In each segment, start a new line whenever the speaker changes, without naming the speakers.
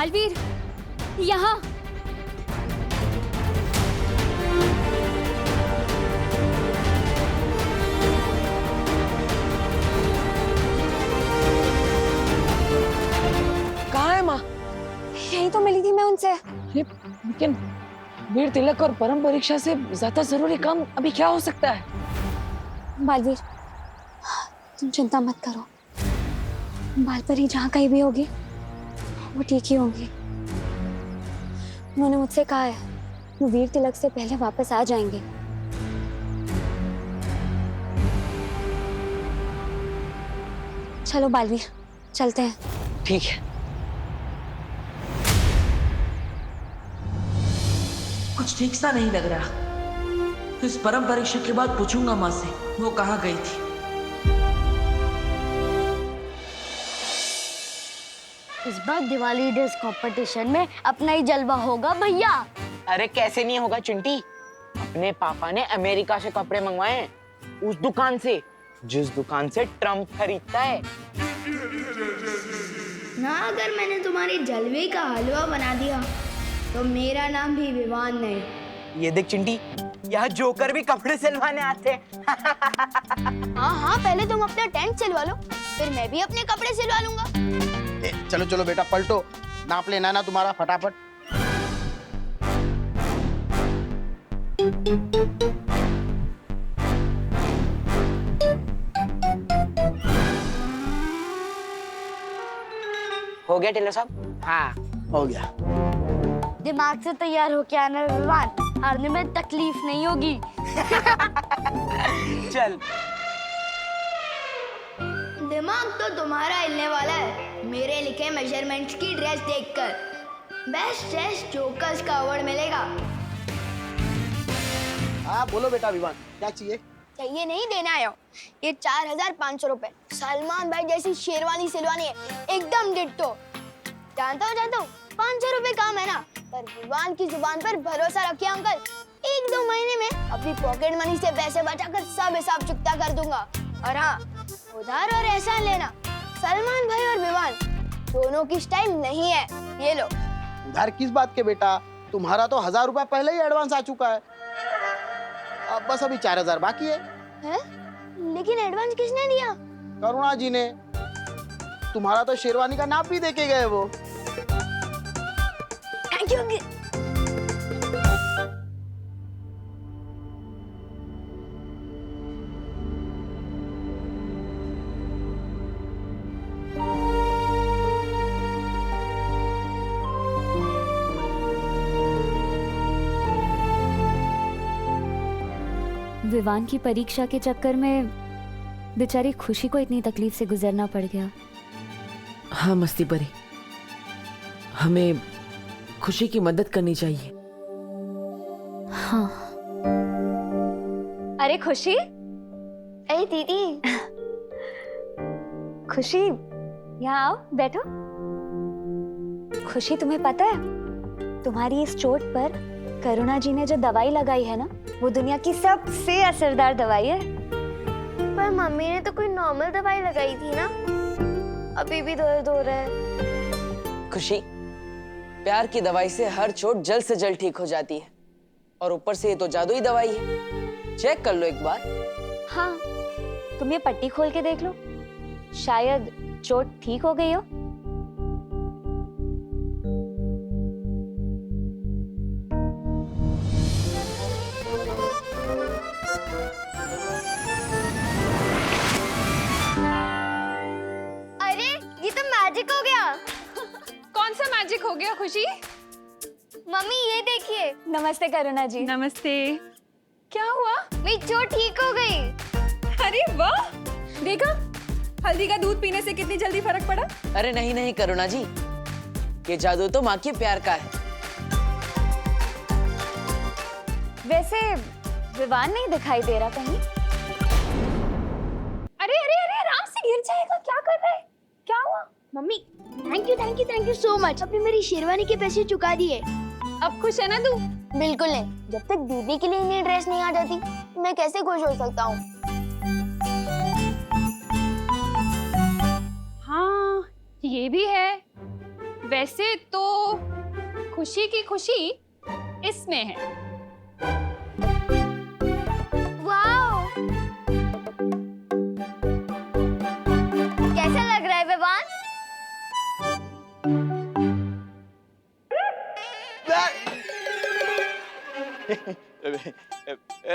बालवीर, यहाँ।
कहाँ है माँ?
यही तो मिली थी मैं उनसे।
लेकिन वीर तिलक और परम परीक्षा से ज्यादा जरूरी काम अभी क्या हो सकता है?
बालवीर, तुम चिंता मत करो। बालपरी जहाँ कहीं भी होगी वो ठीक ही होंगी। उन्होंने मुझसे कहा है वो वीर तिलक से पहले वापस आ जाएंगे। चलो बालवीर, चलते हैं।
ठीक है। कुछ ठीक सा नहीं लग रहा। इस परम परीक्षा के बाद पूछूंगा माँ से वो कहाँ गई थी।
इस बार दिवाली ड्रेस कंपटीशन में अपना ही जलवा होगा भैया।
अरे कैसे नहीं होगा चिंटी, अपने पापा ने अमेरिका से कपड़े मंगवाए हैं, उस दुकान से जिस दुकान से ट्रम्प खरीदता है
ना। अगर मैंने तुम्हारी जलवे का हलवा बना दिया तो मेरा नाम भी विवान नहीं।
ये देख चिंटी, यहाँ जोकर भी कपड़े सिलवाने आते हैं।
हाँ हाँ, पहले तुम अपना टेंट सिलवा लो, फिर मैं भी अपने कपड़े सिलवा लूंगा।
चलो चलो बेटा पलटो, नाप लेना ना तुम्हारा फटाफट।
हो गया टेलर साहब?
हाँ हो गया।
दिमाग से तैयार होके आना विवान, हारने में तकलीफ नहीं होगी।
चल।
दिमाग तो तुम्हारा हिलने वाला है मेरे लिखे मेजरमेंट्स की ड्रेस देखकर। बेस्ट ड्रेस जोकर्स का अवार्ड मिलेगा।
हाँ बोलो बेटा विवान, क्या चाहिए?
चाहिए नहीं, देना आया हूँ। ये 4500 रुपए। सलमान भाई जैसी शेरवानी सिलवानी है, एकदम डिट्टो। जानता हूँ 500 रुपए काम है ना, पर विवान की जुबान पर भरोसा रखिए अंकल। 1-2 महीने में अपनी पॉकेट मनी से पैसे बचाकर सब हिसाब चुकता कर दूंगा। और हाँ, उधार और एहसान लेना सलमान भाई और विवान दोनों की स्टाइल नहीं है। ये लो।
उधार किस बात के बेटा, तुम्हारा तो 1000 रुपया पहले ही एडवांस आ चुका है। अब बस अभी 4000 बाकी है।
लेकिन एडवांस किसने दिया?
करुणा जी ने। तुम्हारा तो शेरवानी का नाप भी देके गए वो।
Thank you.
विवान की परीक्षा के चक्कर में बेचारी खुशी को इतनी तकलीफ से गुजरना पड़ गया।
हाँ मस्ती परी, हमें खुशी की मदद करनी चाहिए।
हाँ। अरे खुशी,
अरे दीदी।
खुशी यहाँ आओ, बैठो। खुशी, तुम्हें पता है तुम्हारी इस चोट पर करुणा जी ने जो दवाई लगाई है ना, वो दुनिया की सबसे असरदार दवाई है।
पर मम्मी ने तो कोई नॉर्मल दवाई लगाई थी ना, अभी भी दर्द हो रहा है।
खुशी, प्यार की दवाई से हर चोट जल्द से जल्द ठीक हो जाती है, और ऊपर से ये तो जादुई दवाई है। चेक कर लो एक बार।
हाँ, तुम ये पट्टी खोल के देख लो, शायद चोट ठीक हो गई हो।
अरे ये तो मैजिक हो गया।
कौन सा मैजिक हो गया खुशी?
मम्मी ये देखिए।
नमस्ते करुणा जी।
नमस्ते। क्या हुआ?
मेरी चोट ठीक हो गई।
अरे वाह, देखा हल्दी का दूध पीने से कितनी जल्दी फर्क पड़ा।
अरे नहीं नहीं करुणा जी, ये जादू तो माँ के प्यार का है।
वैसे विवान नहीं दिखाई दे रहा कहीं।
अरे अरे अरे, आराम से गिर जाएगा, क्या कर रहे हैं? क्या हुआ?
Mummy thank you so much. आपने मेरी शेरवानी के पैसे चुका दिए।
अब खुश है ना तू?
बिल्कुल नहीं, जब तक दीदी के लिए नई ड्रेस नहीं आ जाती मैं कैसे खुश हो सकता हूँ।
हाँ ये भी है। वैसे तो खुशी की खुशी इसमें है।
वाओ, कैसा लग रहा है विवान?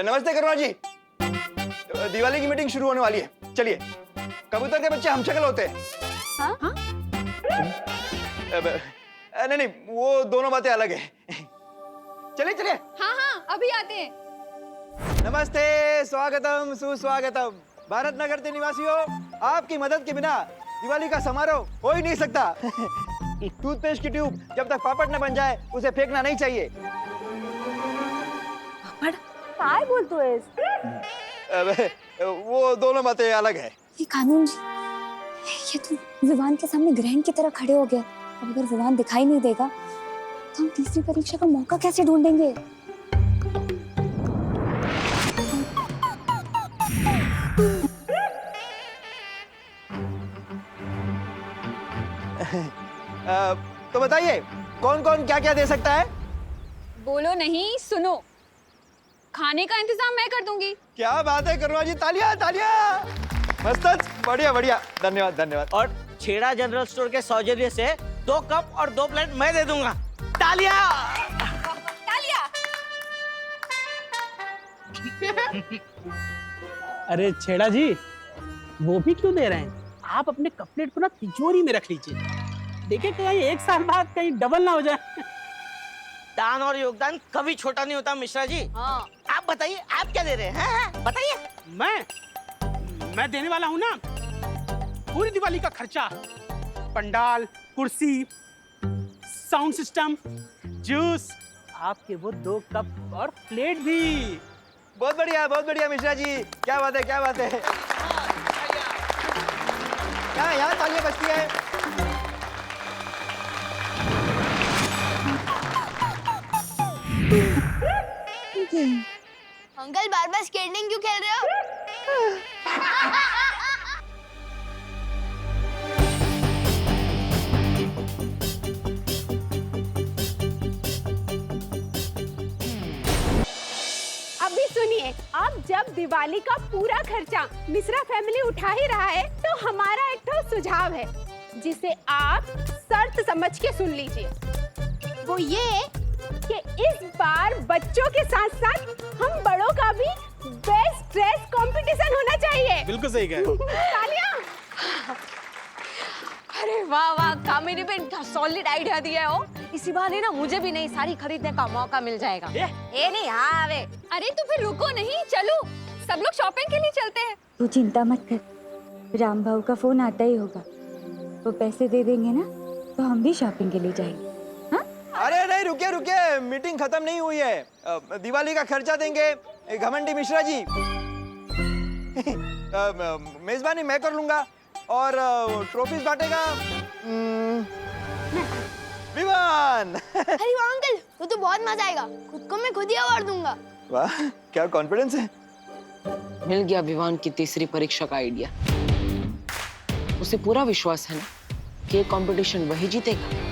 नमस्ते करुणा जी, दिवाली की मीटिंग शुरू होने वाली है, चलिए। कबूतर के बच्चे हम शक्ल होते हैं।
हाँ?
नहीं नहीं, वो दोनों बातें अलग है। चलिए चलिए।
हाँ हाँ, अभी आते हैं।
नमस्ते, स्वागतम सुस्वागतम। भारत नगर के निवासियों, आपकी मदद के बिना दिवाली का समारोह हो ही नहीं सकता। टूथपेस्ट की ट्यूब जब तक पापड़ न बन जाए उसे फेंकना नहीं चाहिए।
काय बोलतो है?
वो दोनों बातें अलग है।
ये कानून जी, ये तो विवान के सामने ग्रहण की तरह खड़े हो गए। अब अगर विवान दिखाई नहीं देगा तो हम तीसरी परीक्षा का मौका कैसे ढूंढेंगे?
तो बताइए, कौन कौन क्या क्या दे सकता है?
बोलो नहीं, सुनो। खाने का इंतजाम मैं कर दूंगी।
क्या बात है करुणा जी, तालियां तालियां। मस्त, बढ़िया बढ़िया, धन्यवाद धन्यवाद।
और छेड़ा जनरल स्टोर के सौजन्य से 2 कप और 2 प्लेट मैं दे दूंगा। तालियां।
तालिया।
अरे छेड़ा जी, वो भी क्यों दे रहे हैं? आप अपने कपलेट को ना तिजोरी में रख लीजिए। देखिए कहीं 1 साल बाद कहीं डबल ना हो जाए।
दान और योगदान कभी छोटा नहीं होता मिश्रा जी।
हाँ।
आप बताइए, आप क्या दे रहे हैं? हाँ, बताइए।
मैं देने वाला हूँ ना पूरी दिवाली का खर्चा। पंडाल, कुर्सी, साउंड सिस्टम, जूस, आपके वो 2 कप और प्लेट भी।
बहुत बढ़िया मिश्रा जी, क्या बात है क्या बात है। यहाँ तालियां बजती है।
अंकल बार बार स्केटिंग क्यों खेल रहे हो?
अभी सुनिए, अब जब दिवाली का पूरा खर्चा मिश्रा फैमिली उठा ही रहा है तो हमारा एक तो सुझाव है जिसे आप शर्त समझ के सुन लीजिए। वो ये कि इस बार बच्चों के साथ साथ हम बड़ों का भी बेस्ट ड्रेस कंपटीशन होना चाहिए।
बिल्कुल सही कह रहे हो।
तालियां। अरे वाह वाह, कामिनी बेन क्या सॉलिड आइडिया दिया है। हो इसी बहाने ना मुझे भी नई साड़ी खरीदने का मौका मिल जाएगा। ये नहीं, हाँ वे। अरे तो फिर रुको नहीं, चलो सब लोग शॉपिंग के लिए चलते हैं।
तू चिंता मत कर, राम भाऊ का फोन आता ही होगा। वो पैसे दे देंगे ना तो हम भी शॉपिंग के लिए जाएंगे।
अरे नहीं, रुकिए रुकिए, मीटिंग खत्म नहीं हुई है। दिवाली का खर्चा देंगे घमंडी मिश्रा जी। मेजबानी मैं कर लूंगा और ट्रॉफीज बांटेगा विवान।
अरे वाह अंकल, वो तो बहुत मजा आएगा। खुद को मैं खुद ही अवार्ड दूंगा।
वाह, क्या कॉन्फिडेंस है।
मिल गया विवान की तीसरी परीक्षा का आइडिया। उसे पूरा विश्वास है ना कि ये कंपटीशन वही जीतेगा।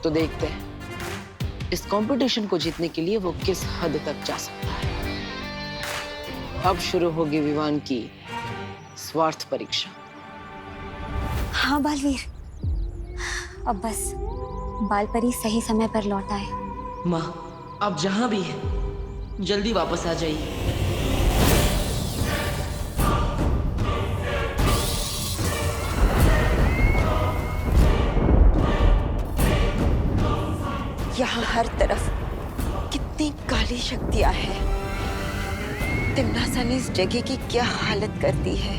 तो देखते हैं इस कंपटीशन को जीतने के लिए वो किस हद तक जा सकता है। अब शुरू होगी विवान की स्वार्थ परीक्षा।
हाँ बालवीर, अब बस बालपरी सही समय पर लौट आए।
माँ, आप जहां भी हैं जल्दी वापस आ जाइए।
यहाँ हर तरफ कितनी काली शक्तियां हैं। तिम्नासा ने इस जगह की क्या हालत कर दी है।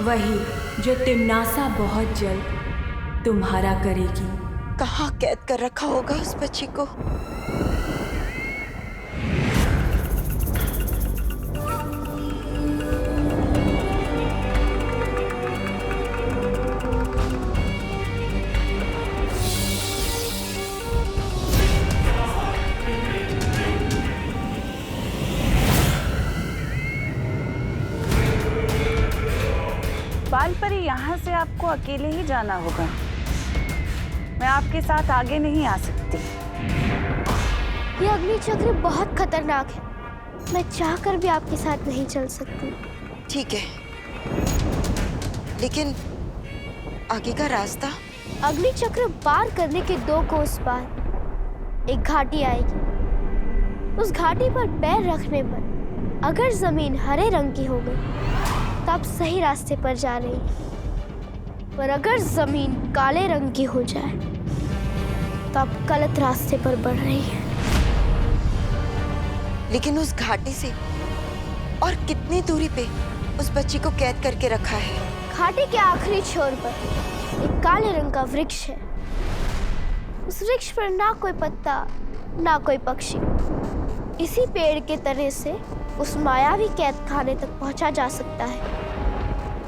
वही जो तिम्नासा बहुत जल्द तुम्हारा करेगी।
कहाँ कैद कर रखा होगा उस बच्ची को? यहाँ से आपको अकेले ही जाना होगा। मैं आपके साथ आगे नहीं आ सकती।
ये अग्नि चक्र बहुत खतरनाक है, मैं चाहकर भी आपके साथ नहीं चल सकती।
ठीक है, लेकिन आगे का रास्ता?
अग्नि चक्र पार करने के 2 कोस पार एक घाटी आएगी। उस घाटी पर पैर रखने पर अगर जमीन हरे रंग की हो गई तो आप सही रास्ते पर जा रही हैं, पर अगर जमीन काले रंग की हो जाए तो आप गलत रास्ते पर बढ़ रही हैं।
लेकिन उस घाटी से और कितनी दूरी पे उस बच्ची को कैद करके रखा है?
घाटी के आखिरी छोर पर एक काले रंग का वृक्ष है। उस वृक्ष पर ना कोई पत्ता ना कोई पक्षी। इसी पेड़ के तने से उस मायावी कैद खाने तक पहुंचा जा सकता है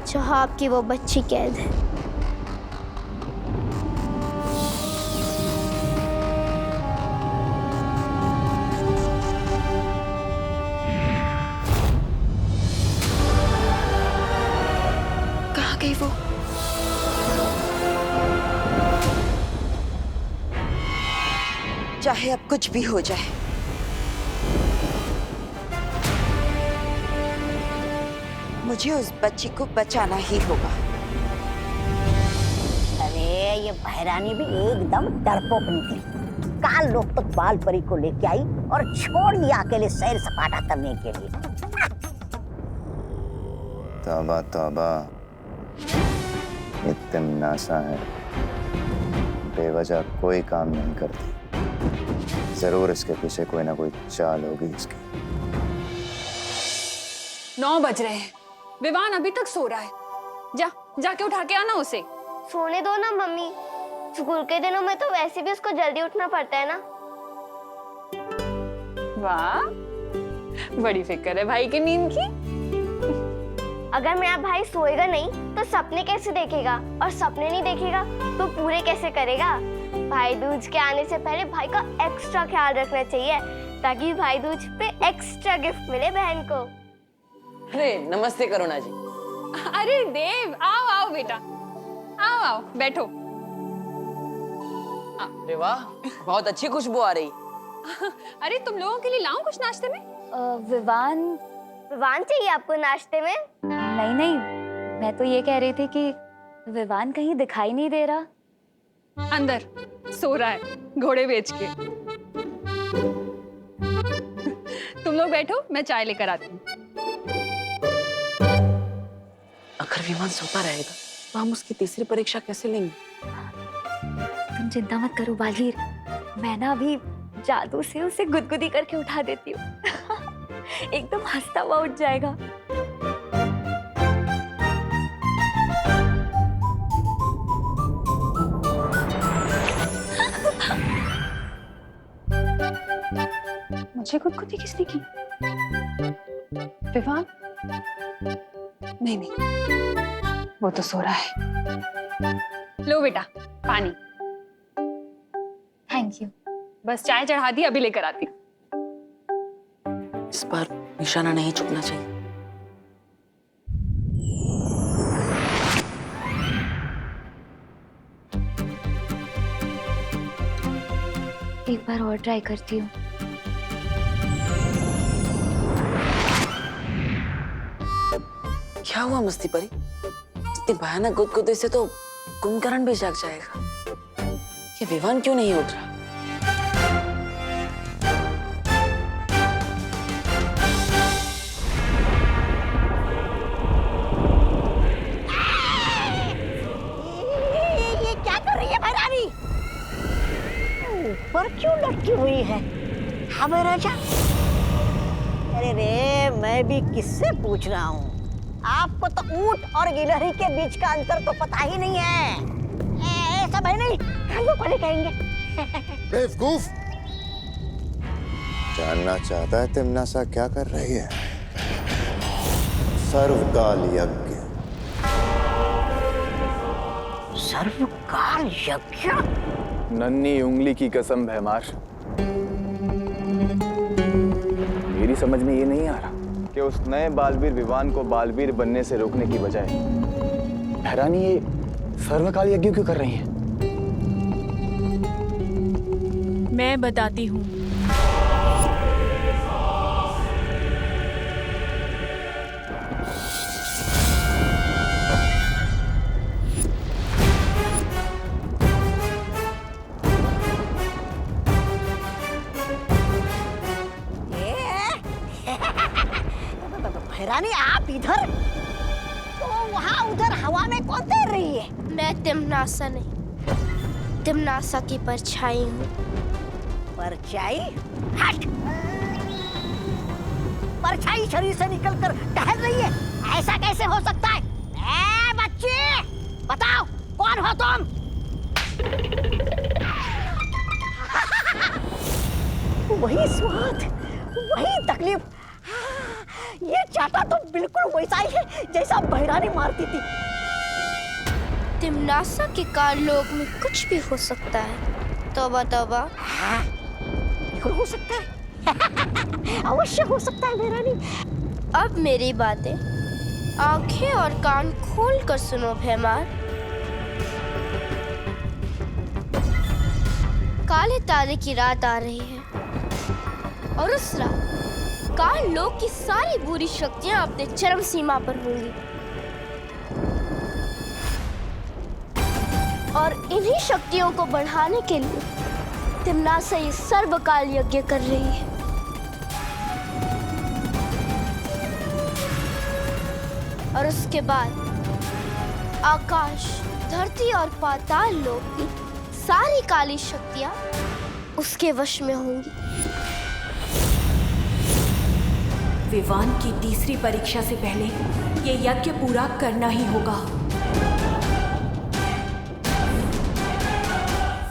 जहां आपकी वो बच्ची कैद है।
कहाँ गई वो? चाहे अब कुछ भी हो जाए, मुझे उस बच्ची को बचाना ही होगा।
अरे ये बहरानी भी एकदम डरपोक निकली। काल लोग तो बाल परी को लेके आई और छोड़ दिया अकेले सैर सपाटा करने के लिए।
तौबा तौबा, ये तिमनासा है, बेवजह कोई काम नहीं करती। जरूर इसके पीछे कोई ना कोई चाल होगी इसकी।
9 बज रहे हैं, विवान अभी तक सो रहा है। जाके उठा के आना उसे।
सोने दो ना मम्मी, स्कूल के दिनों में तो वैसे भी उसको जल्दी उठना पड़ता है ना।
वाह, बड़ी फिक्र है भाई की नींद की।
अगर मेरा भाई सोएगा नहीं तो सपने कैसे देखेगा, और सपने नहीं देखेगा तो पूरे कैसे करेगा। भाई दूज के आने से पहले भाई का एक्स्ट्रा ख्याल रखना चाहिए ताकि भाई दूज पे एक्स्ट्रा गिफ्ट मिले बहन को।
अरे नमस्ते करुणा जी।
अरे देव, आओ आओ बेटा, आओ आओ बैठो।
अरे वाह, बहुत अच्छी खुशबू आ रही।
अरे तुम लोगों के लिए लाऊं कुछ नाश्ते में?
विवान चाहिए आपको नाश्ते में?
नहीं, मैं तो ये कह रही थी कि विवान कहीं दिखाई नहीं दे रहा।
अंदर सो रहा है घोड़े बेच के। तुम लोग बैठो, मैं चाय लेकर आती हूँ।
अगर विमान सोता रहेगा तो हम उसकी तीसरी परीक्षा कैसे लेंगे?
तुम चिंता मत करो बालवीर, मैं ना अभी जादू से उसे गुदगुदी करके उठा देती हूँ। एकदम हंसता हुआ उठ जाएगा।
मुझे गुदगुदी किसने की? विवान? नहीं, वो तो सो रहा है। लो बेटा पानी।
Thank you.
बस चाय चढ़ा दी, अभी लेकर आती हूँ।
इस बार निशाना नहीं चुकना चाहिए।
एक बार और ट्राई करती हूँ।
क्या हुआ मस्ती परी? इतनी भयानक गुदगुदी से तो कुंभकर्ण भी जाग जाएगा। ये विवान क्यों नहीं उठ रहा?
ये क्या कर रही है बहरानी? ऊपर क्यों लटकी हुई है? हमें राजा। अरे रे, मैं भी किससे पूछ रहा हूँ? आपको तो ऊंट और गिलहरी के बीच का अंतर तो पता ही नहीं है। ऐसा भाई नहीं, हम को कहेंगे।
बेवकूफ! जानना चाहता है तिमनासा क्या कर रही है? सर्वकाल यज्ञ।
सर्वकाल यज्ञ?
नन्ही उंगली की कसम भैमार, मेरी समझ में ये नहीं आ रहा कि उस नए बालवीर विवान को बालवीर बनने से रोकने की बजाय भैरानी ये सर्वकाल यज्ञ क्यों कर रही हैं?
मैं बताती हूँ।
भैरानी आप इधर, तो वहाँ उधर हवा में कौन तैर रही है?
मैं तिमनासा नहीं, तिमनासा की परछाई हूँ।
परछाई? हट! परछाई शरीर से निकलकर टहल रही है, ऐसा कैसे हो सकता है? ए बच्चे, बताओ कौन हो तुम? वही स्वाद, वही तकलीफ, ये चाटा तो बिल्कुल वैसा ही है जैसा भैरानी मारती थी।
तिमनासा के कारलोक में कुछ भी हो सकता है। तौबा तौबा।
हाँ, बिल्कुल हो सकता है। अवश्य हो सकता है भैरानी।
अब मेरी बातें आंखें और कान खोल कर सुनो भैमार। काले तारे की रात आ रही है और उस रात काल लोक की सारी बुरी शक्तियां अपने चरम सीमा पर होंगी और इन्हीं शक्तियों को बढ़ाने के लिए तिमनासा ये सर्वकाल यज्ञ कर रही है। और उसके बाद आकाश, धरती और पाताल लोक की सारी काली शक्तियां उसके वश में होंगी।
विवान की तीसरी परीक्षा से पहले ये यज्ञ पूरा करना ही होगा।